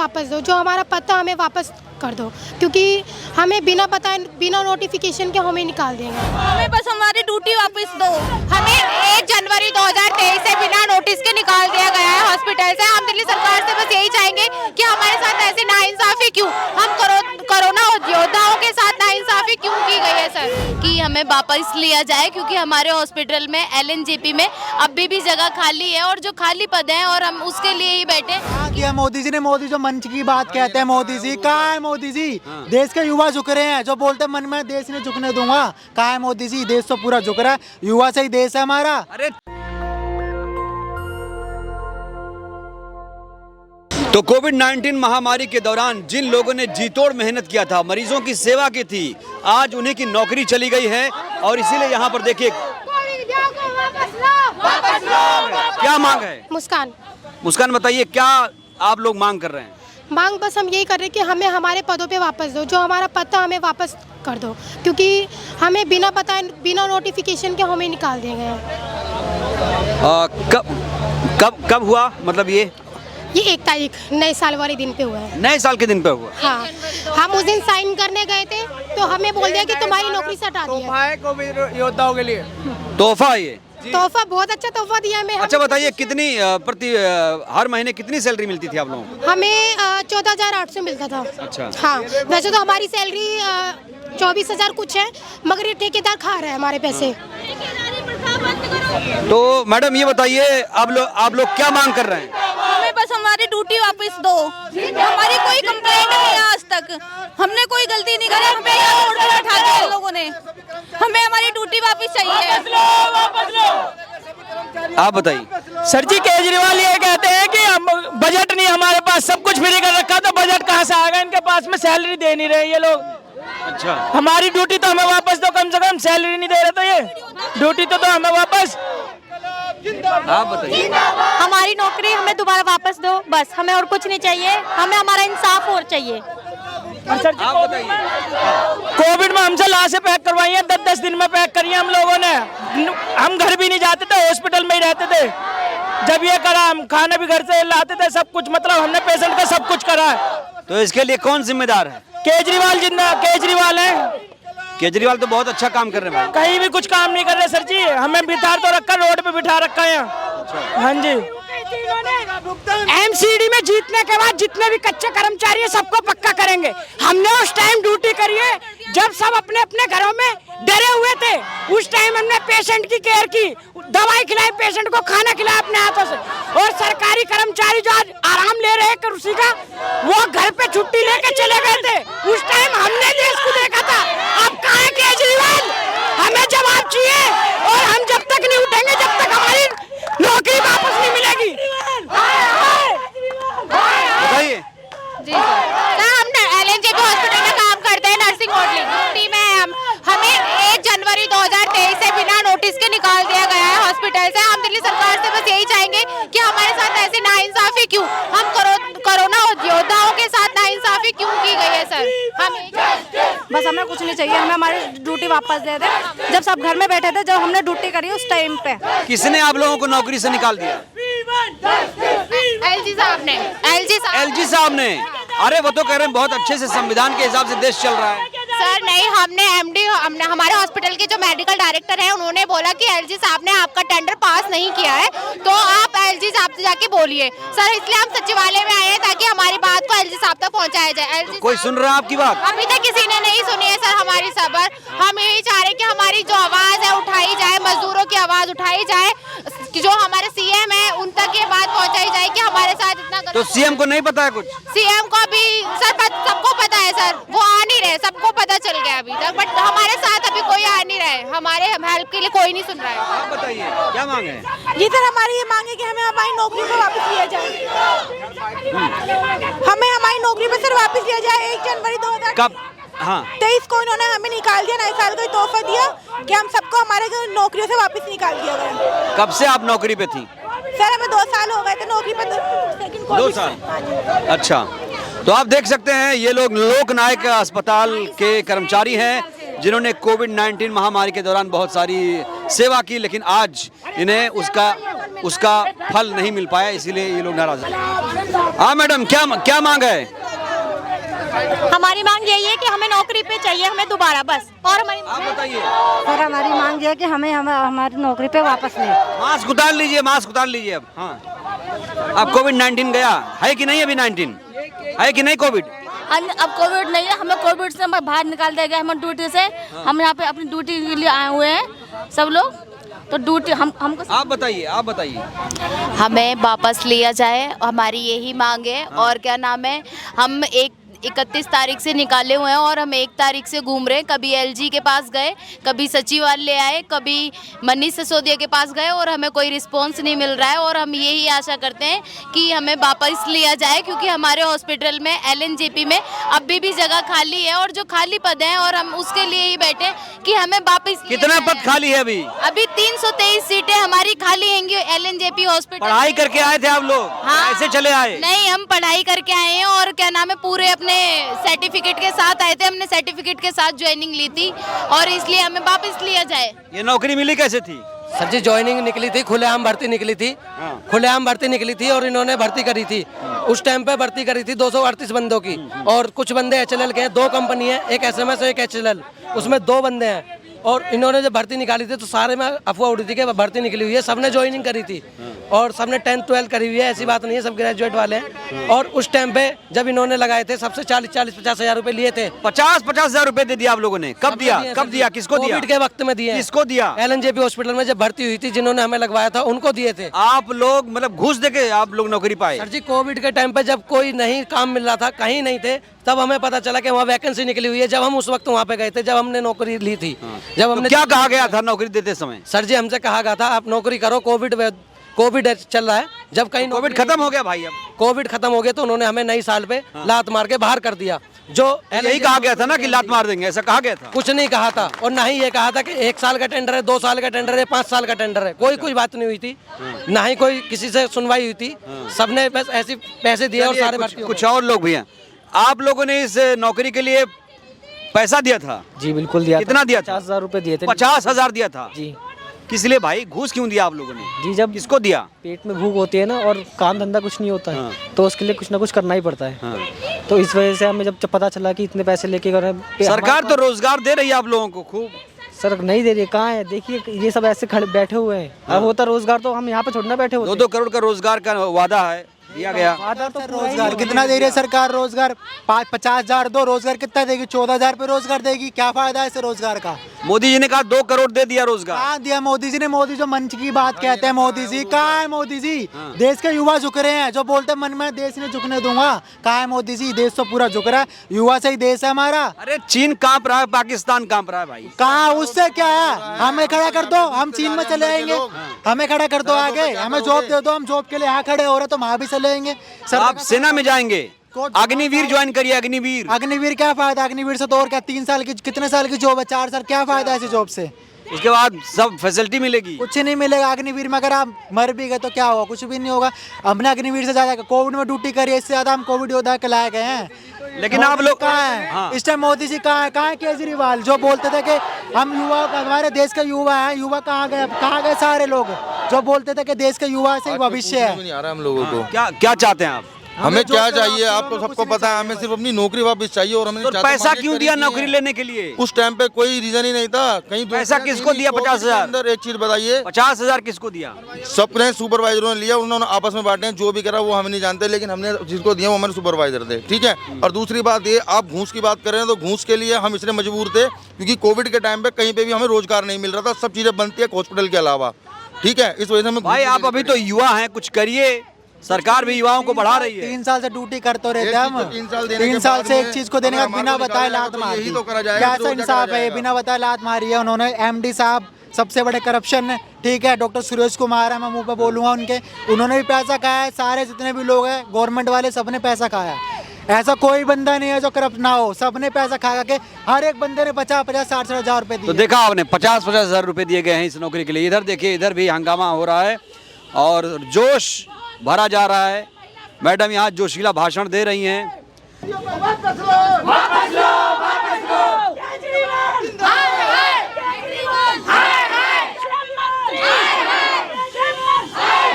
वापस दो, जो हमारा पता हमें वापस कर दो, क्योंकि हमें बिना पता बिना नोटिफिकेशन के हमें निकाल देंगे। हमें बस हमारी ड्यूटी वापस दो। हमें 1 जनवरी 2023 से बिना नोटिस के निकाल दिया गया है हॉस्पिटल से। हम दिल्ली सरकार से बस यही चाहेंगे कि हमारे साथ ऐसी नाइंसाफी क्यों, हम कोरोना योद्धाओं के साथ नाइंसाफी क्यों की गई है सर? कि हमें वापस लिया जाए, क्योंकि हमारे हॉस्पिटल में LNJP में अभी भी जगह खाली है और जो खाली पद है और हम उसके लिए ही बैठे। किया मोदी जी ने, मोदी जो मंच की बात कहते हैं, मोदी जी कहाँ है? मोदी जी देश के युवा झुक रहे हैं, जो बोलते हैं मन में देश नहीं झुकने दूंगा, कहाँ है मोदी जी? देश तो पूरा झुक रहा है, युवा से ही देश है हमारा। अरे तो कोविड-19 महामारी के दौरान जिन लोगों ने जी तोड़ मेहनत किया था, मरीजों की सेवा की थी, आज उन्हीं की नौकरी चली गई है। और इसीलिए यहाँ पर देखिए क्या मांग है। मुस्कान बताइए, क्या आप लोग मांग कर रहे हैं? मांग बस हम यही कर रहे हैं कि हमें हमारे पदों पे वापस दो, जो हमारा पता हमें वापस कर दो, क्योंकि हमें बिना पता बिना नोटिफिकेशन के हमें निकाल देंगे। कब हुआ, मतलब ये 1 तारीख नए साल वाले दिन पे हुआ है। नए साल के दिन पे हुआ? हाँ, हम उस दिन साइन करने गए थे तो हमें बोल दिया कि तुम्हारी नौकरी से हटा दिया। तोहफा है कोविड योद्धाओं के लिए। तोहफा है ये? तोहफा बहुत अच्छा तोहफा दिया हमें। अच्छा बताइए, कितनी हर महीने कितनी सैलरी मिलती थी आप लोगों को? हमें 14,800 मिलता था। अच्छा। हाँ, वैसे तो हमारी सैलरी 24,000 कुछ है, मगर ये ठेकेदार खा रहा है हमारे पैसे। तो मैडम ये बताइए, आप लोग क्या मांग कर रहे हैं? हमें बस हमारी ड्यूटी वापस दो। हमारी कोई कंप्लेंट नहीं है आज तक, हमने कोई गलती नहीं करी, हमें यहाँ रोड पर बैठा दिया लोगों ने। हमें हमारी ड्यूटी वापस चाहिए। आप बताइए। सर जी, केजरीवाल ये कहते हैं कि हम बजट नहीं हमारे पास, सब कुछ फ्री कर रखा, तो बजट कहाँ से आएगा इनके पास में? सैलरी दे नहीं रहे ये लोग। अच्छा, हमारी ड्यूटी तो हमें वापस दो, कम से कम सैलरी नहीं दे रहे, तो ये ड्यूटी तो दो हमें वापस। आप बताइए। हमारी नौकरी हमें दोबारा वापस दो, बस हमें और कुछ नहीं चाहिए, हमें हमारा इंसाफ और चाहिए। सर जी, आप बताइए। कोविड में हमसे लाशें पैक करवाई हैं, 10-10 दिन में पैक करी हैं हम लोगों ने। हम घर भी नहीं जाते थे, हॉस्पिटल में ही रहते थे। जब ये करा, हम खाना भी घर से लाते थे, सब कुछ, मतलब हमने पेशेंट का सब कुछ करा है। तो इसके लिए कौन जिम्मेदार है? केजरीवाल केजरीवाल है। केजरीवाल तो बहुत अच्छा काम कर रहे हैं। कहीं भी कुछ काम नहीं कर रहे सर जी, हमें बिठा तो रखा, रोड पे बिठा रखा है यहाँ। हाँ जी। MCD में जीतने के बाद जितने भी कच्चे कर्मचारी है सबको पक्का करेंगे। हमने उस टाइम ड्यूटी करी है जब सब अपने अपने घरों में डरे हुए थे। उस टाइम हमने पेशेंट की केयर की, दवाई खिलाई, पेशेंट को खाना खिलाया अपने हाथों से। और सरकारी कर्मचारी जो आज आराम ले रहे हैं कुर्सी का, वो घर पे छुट्टी लेके चले गए थे। उस टाइम हमने देश को देखा था। अब कहाँ है केजरीवाल? हमें जवाब चाहिए, और हम जब तक नहीं उठेंगे जब तक हमारी नौकरी वापस नहीं मिलेगी। बताइए। जी सर, हम LNJP हॉस्पिटल में काम करते हैं, नर्सिंग ड्यूटी में है हम। हमें 1 जनवरी 2023 से बिना नोटिस के निकाल दिया गया है हॉस्पिटल से। हम दिल्ली सरकार से बस यही चाहेंगे कि हमारे साथ ऐसी नाइंसाफी क्यों, हम कोरोना योद्धाओं के साथ नाइंसाफी क्यों की गई है सर? बस हमें कुछ नहीं चाहिए, हमें हमारी ड्यूटी वापस दे दे। जब सब घर में बैठे थे, जब हमने ड्यूटी करी उस टाइम पे। किसने आप लोगों को नौकरी से निकाल दिया? LG साहब ने। LG साहब ने? अरे वो तो कह रहे हैं बहुत अच्छे से संविधान के हिसाब से देश चल रहा है। सर नहीं, हमने हमारे हॉस्पिटल के जो मेडिकल डायरेक्टर हैं उन्होंने बोला कि LG साहब ने आपका टेंडर पास नहीं किया है, तो आप LG साहब से जाके बोलिए। सर इसलिए हम सचिवालय में आए हैं ताकि हमारी बात को LG साहब तक पहुंचाया जाए। LG कोई सुन रहा है आपकी बात? अभी तक किसी ने नहीं सुनी है सर हमारी खबर। हम यही चाह रहे हैं कि हमारी जो आवाज है उठाई जाए, मजदूरों की आवाज उठाई जाए, जो हमारे CM है उन तक ये बात पहुँचाई जाए कि हमारे साथ इतना। तो CM को नहीं पता है कुछ? CM को भी सर सबको पता है सर, वो आ नहीं रहे, सबको पता चल गया अभी तक, बट हमारे साथ अभी कोई आ नहीं रहा है, हमारे हेल्प के लिए कोई नहीं सुन रहा है। आप बताइए क्या मांग है? जी सर, हमारी ये मांग है कि हमें हमारी नौकरी को वापस लिया जाए। हमें हमारी नौकरी पे सर वापस लिया जाए। 1 जनवरी 2023 कब? हाँ, 23 को इन्होंने हमें निकाल दिया, नए साल का तोहफा दिया कि हम सबको हमारे नौकरियों से वापस निकाल दिया गया। कब से आप नौकरी पे थी? सर हमें 2 साल हो गए थे नौकरी पे। 2 साल? अच्छा, तो आप देख सकते हैं ये लोग लोकनायक अस्पताल के कर्मचारी हैं जिन्होंने कोविड-19 महामारी के दौरान बहुत सारी सेवा की, लेकिन आज इन्हें उसका उसका फल नहीं मिल पाया, इसीलिए ये लोग नाराज हैं। हाँ मैडम, क्या मांग है? हमारी मांग यही है कि हमें नौकरी पे चाहिए, हमें दोबारा बस। और हमारी आप बताइए। सर हमारी मांग ये है कि हमें हमारी नौकरी पे वापस ले। मास्क उतार लीजिए, मास्क उतार लीजिए अब। हाँ, अब कोविड-19 गया है कि नहीं? अभी 19 है कि नहीं कोविड? अब कोविड नहीं है, हमें कोविड से बाहर निकाल दिया गया, हम ड्यूटी से। हम यहाँ पे अपनी ड्यूटी के लिए आए हुए हैं सब लोग, तो ड्यूटी हमको। आप बताइए। हमें वापस लिया जाए, हमारी यही मांग है। और क्या नाम है, हम 31 तारीख से निकाले हुए हैं और हम 1 तारीख से घूम रहे हैं। कभी एलजी के पास गए, कभी सचिवालय आए, कभी मनीष सिसोदिया के पास गए और हमें कोई रिस्पांस नहीं मिल रहा है। और हम यही आशा करते हैं कि हमें वापस लिया जाए, क्योंकि हमारे हॉस्पिटल में एलएनजेपी में अभी भी जगह खाली है और जो खाली पद हैं और हम उसके लिए ही बैठे कि हमें वापस। कितना पद खाली है अभी? अभी 323 सीटें हमारी खाली हैंगी एलएनजेपी हॉस्पिटल। पढ़ाई करके आए थे आप लोग? हाँ, ऐसे चले आए? नहीं, हम पढ़ाई करके आए हैं और क्या नाम है, पूरे अपने सर्टिफिकेट के साथ आए थे। हमने सर्टिफिकेट के साथ ज्वाइनिंग ली थी और इसलिए हमें वापस लिया जाए। ये नौकरी मिली कैसे थी? सर जी ज्वाइनिंग निकली थी, खुलेआम भर्ती निकली थी। खुलेआम भर्ती निकली थी और इन्होंने भर्ती करी थी। उस टाइम पे भर्ती करी थी 238 बंदों की, और कुछ बंदे एचएलएल के हैं। 2 कंपनी है, एक एसएमएस और एक एचएलएल, उसमें 2 बंदे हैं। और इन्होंने जब भर्ती निकाली थी तो सारे में अफवाह उड़ी थी कि भर्ती निकली हुई है। सबने ज्वाइनिंग करी थी और सबने 10th 12th करी हुई है, ऐसी बात नहीं है, सब ग्रेजुएट वाले हैं। और उस टाइम पे जब इन्होंने लगाए थे सबसे 40-50 हजार रुपए लिए थे। 50 हजार रुपए दे दिया आप लोगों ने? कब दिया? किसको दिया? कोविड के वक्त में दिए। किसको दिया? एलएनजेपी हॉस्पिटल में जब भर्ती हुई थी, जिन्होंने हमें लगवाया था उनको दिए थे। आप लोग मतलब घूस देके आप लोग नौकरी पाए? सर जी कोविड के टाइम पे जब कोई नहीं काम मिल रहा था, कहीं नहीं थे, तब हमें पता चला कि वहाँ वैकेंसी निकली हुई है। जब हम उस वक्त वहाँ पे गए थे, जब हमने नौकरी ली थी। जब हमने क्या कहा गया था नौकरी देते समय? सर जी हमसे कहा गया था आप नौकरी करो, कोविड चल रहा है। जब कहीं कोविड खत्म हो गया भाई, अब कोविड खत्म हो गया तो उन्होंने हमें नई साल पे लात मार के बाहर कर दिया। जो यही कहा गया था ना कि लात मार देंगे, ऐसा कहा गया था? कुछ नहीं कहा था, और ना ही ये कहा था कि 1 साल का टेंडर है, 2 साल का टेंडर है, 5 साल का टेंडर है। कोई बात नहीं हुई थी, ना ही कोई किसी से सुनवाई हुई थी। सबने बस ऐसे पैसे दिए और सारे भर्ती हो गए। कुछ और लोग भी हैं। आप लोगों ने इस नौकरी के लिए पैसा दिया था? जी बिल्कुल दिया। कितना दिया था? 50,000 रुपए दिए थे। 50,000 दिया था जी। किस लिए भाई? घूस क्यों दिया आप लोगों ने? जी जब किसको दिया? पेट में भूख होती है ना और काम धंधा कुछ नहीं होता है, तो उसके लिए कुछ ना कुछ करना ही पड़ता है। तो इस वजह से हमें जब पता चला कि इतने पैसे लेके कर सरकार तो रोजगार दे रही है आप लोगों को खूब। सर नहीं दे रही है, कहाँ है? देखिए ये सब ऐसे खड़े बैठे हुए हैं। अब होता रोजगार तो हम यहाँ पे छोड़ना बैठे होते। 2-2 करोड़ का रोजगार का वादा है, दिया गया। वादा तो रोजगार कितना दे रही है सरकार? रोजगार 50,000 दो, रोजगार कितना देगी? 14,000 पे रोजगार देगी। क्या फायदा है इस रोजगार का? मोदी जी ने कहा 2 करोड़ दे दिया रोजगार। कहाँ दिया मोदी जी ने? मोदी जो मंच की बात कहते हैं, मोदी जी कहाँ है? मोदी जी देश के युवा झुक रहे हैं, जो बोलते हैं मन में देश नहीं झुकने दूंगा। कहाँ है मोदी जी? देश तो पूरा झुक रहा है, युवा से ही देश है हमारा। अरे चीन कांप रहा है, पाकिस्तान कांप रहा है भाई। कहाँ? उससे क्या है? हमें खड़ा कर दो, हम चीन में चले आएंगे। हमें खड़ा कर दो आगे, हमें जॉब दे दो, हम जॉब के लिए यहाँ खड़े हो रहे, तो वहाँ भी चले आएंगे। आप सेना में जाएंगे? अग्निवीर ज्वाइन करिए। अग्निवीर क्या फायदा? अग्निवीर से तो और क्या, 3 साल की, कितने साल की जॉब है? 4 साल। क्या फायदा है ऐसी जॉब से? उसके बाद सब फैसिलिटी मिलेगी? कुछ नहीं मिलेगा अग्निवीर में। अगर आप मर भी गए तो क्या होगा? कुछ भी नहीं होगा। हमने अग्निवीर से ज्यादा कोविड में ड्यूटी करी है, इससे ज्यादा हम कोविड योद्धा कहलाए गए हैं। लेकिन आप लोग कहाँ हैं? हाँ। इस टाइम मोदी जी कहाँ है? कहाँ है केजरीवाल जो बोलते थे कि हम युवा, हमारे देश के युवा हैं? युवा कहाँ गए? कहाँ गए सारे लोग जो बोलते थे कि देश के युवा से ही भविष्य है? नहीं आ रहा हम लोगों को। क्या चाहते हैं आप? हमें क्या चाहिए? आपको सबको पता है, हमें सिर्फ अपनी नौकरी वापस चाहिए। और हमने तो पैसा क्यों दिया नौकरी लेने के लिए? उस टाइम पे कोई रीजन ही नहीं था। कहीं पैसा किसको दिया? 50,000 अंदर एक चीज बताइए, 50,000 किसको दिया? सबने सुपरवाइजरों ने लिया, उन्होंने आपस में बांटे। जो भी करा वो हम नहीं जानते, लेकिन हमने जिसको दिया वो हमारे सुपरवाइजर थे, ठीक है। और दूसरी बात ये, आप घूस की बात कर रहे हैं, तो घूस के लिए हम इसलिए मजबूर थे क्योंकि कोविड के टाइम पे कहीं पे भी हमें रोजगार नहीं मिल रहा था। सब चीजें बनती है हॉस्पिटल के अलावा, ठीक है। इस वजह से हमें भाई आप अभी तो युवा हैं, कुछ करिए। सरकार भी युवाओं को बढ़ा रही है। 3 साल से ड्यूटी करते रहते हैं हम। 3 साल से एक चीज को देने का बिना बताए लात मारी। कैसा इंसाफ है? बिना बताए लात मारी है उन्होंने। एमडी साहब सबसे बड़े करप्शन है, ठीक है। डॉक्टर सुरेश कुमार है, मैं मुंह पे बोलूंगा उनके, उन्होंने भी पैसा खाया है। सारे जितने भी लोग हैं गवर्नमेंट वाले, सबने पैसा खाया है। ऐसा कोई बंदा नहीं है जो करप्ट ना हो। सबने पैसा खा के, हर एक बंदे ने 50-50, 60-60 हजार रुपए दिए। तो देखा आपने, 50-50 हजार रुपए दिए गए हैं इस नौकरी के लिए। इधर देखिए, इधर भी हंगामा हो रहा है और जोश भरा जा रहा है। मैडम यहाँ जोशीला भाषण दे रही हैं।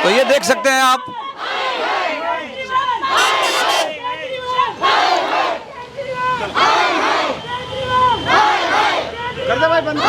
तो ये देख सकते हैं आप, कर दे भाई बंद।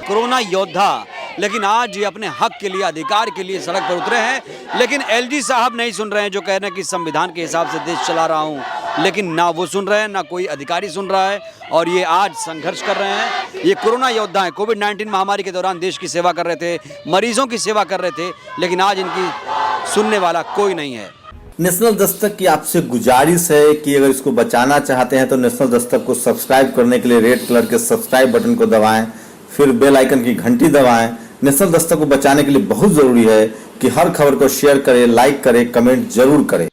कोरोना योद्धा, लेकिन आज ये अपने हक के लिए, अधिकार के लिए सड़क पर उतरे हैं। लेकिन एलजी साहब नहीं सुन रहे हैं, जो कह रहे हैं कि संविधान के हिसाब से देश चला रहा हूं। लेकिन ना वो सुन रहे हैं, ना कोई अधिकारी सुन रहा है, और ये आज संघर्ष कर रहे हैं। ये कोरोना योद्धा हैं, कोविड-19 महामारी के दौरान देश की सेवा कर रहे थे, मरीजों की सेवा कर रहे थे, लेकिन आज इनकी सुनने वाला कोई नहीं है। नेशनल दस्तक की आपसे गुजारिश है कि अगर इसको बचाना चाहते हैं तो नेशनल दस्तक को सब्सक्राइब करने के लिए रेड कलर के सब्सक्राइब बटन को दबाएं, फिर बेल आइकन की घंटी दबाएं। नेशनल दस्तक को बचाने के लिए बहुत जरूरी है कि हर खबर को शेयर करें, लाइक करें, कमेंट जरूर करें।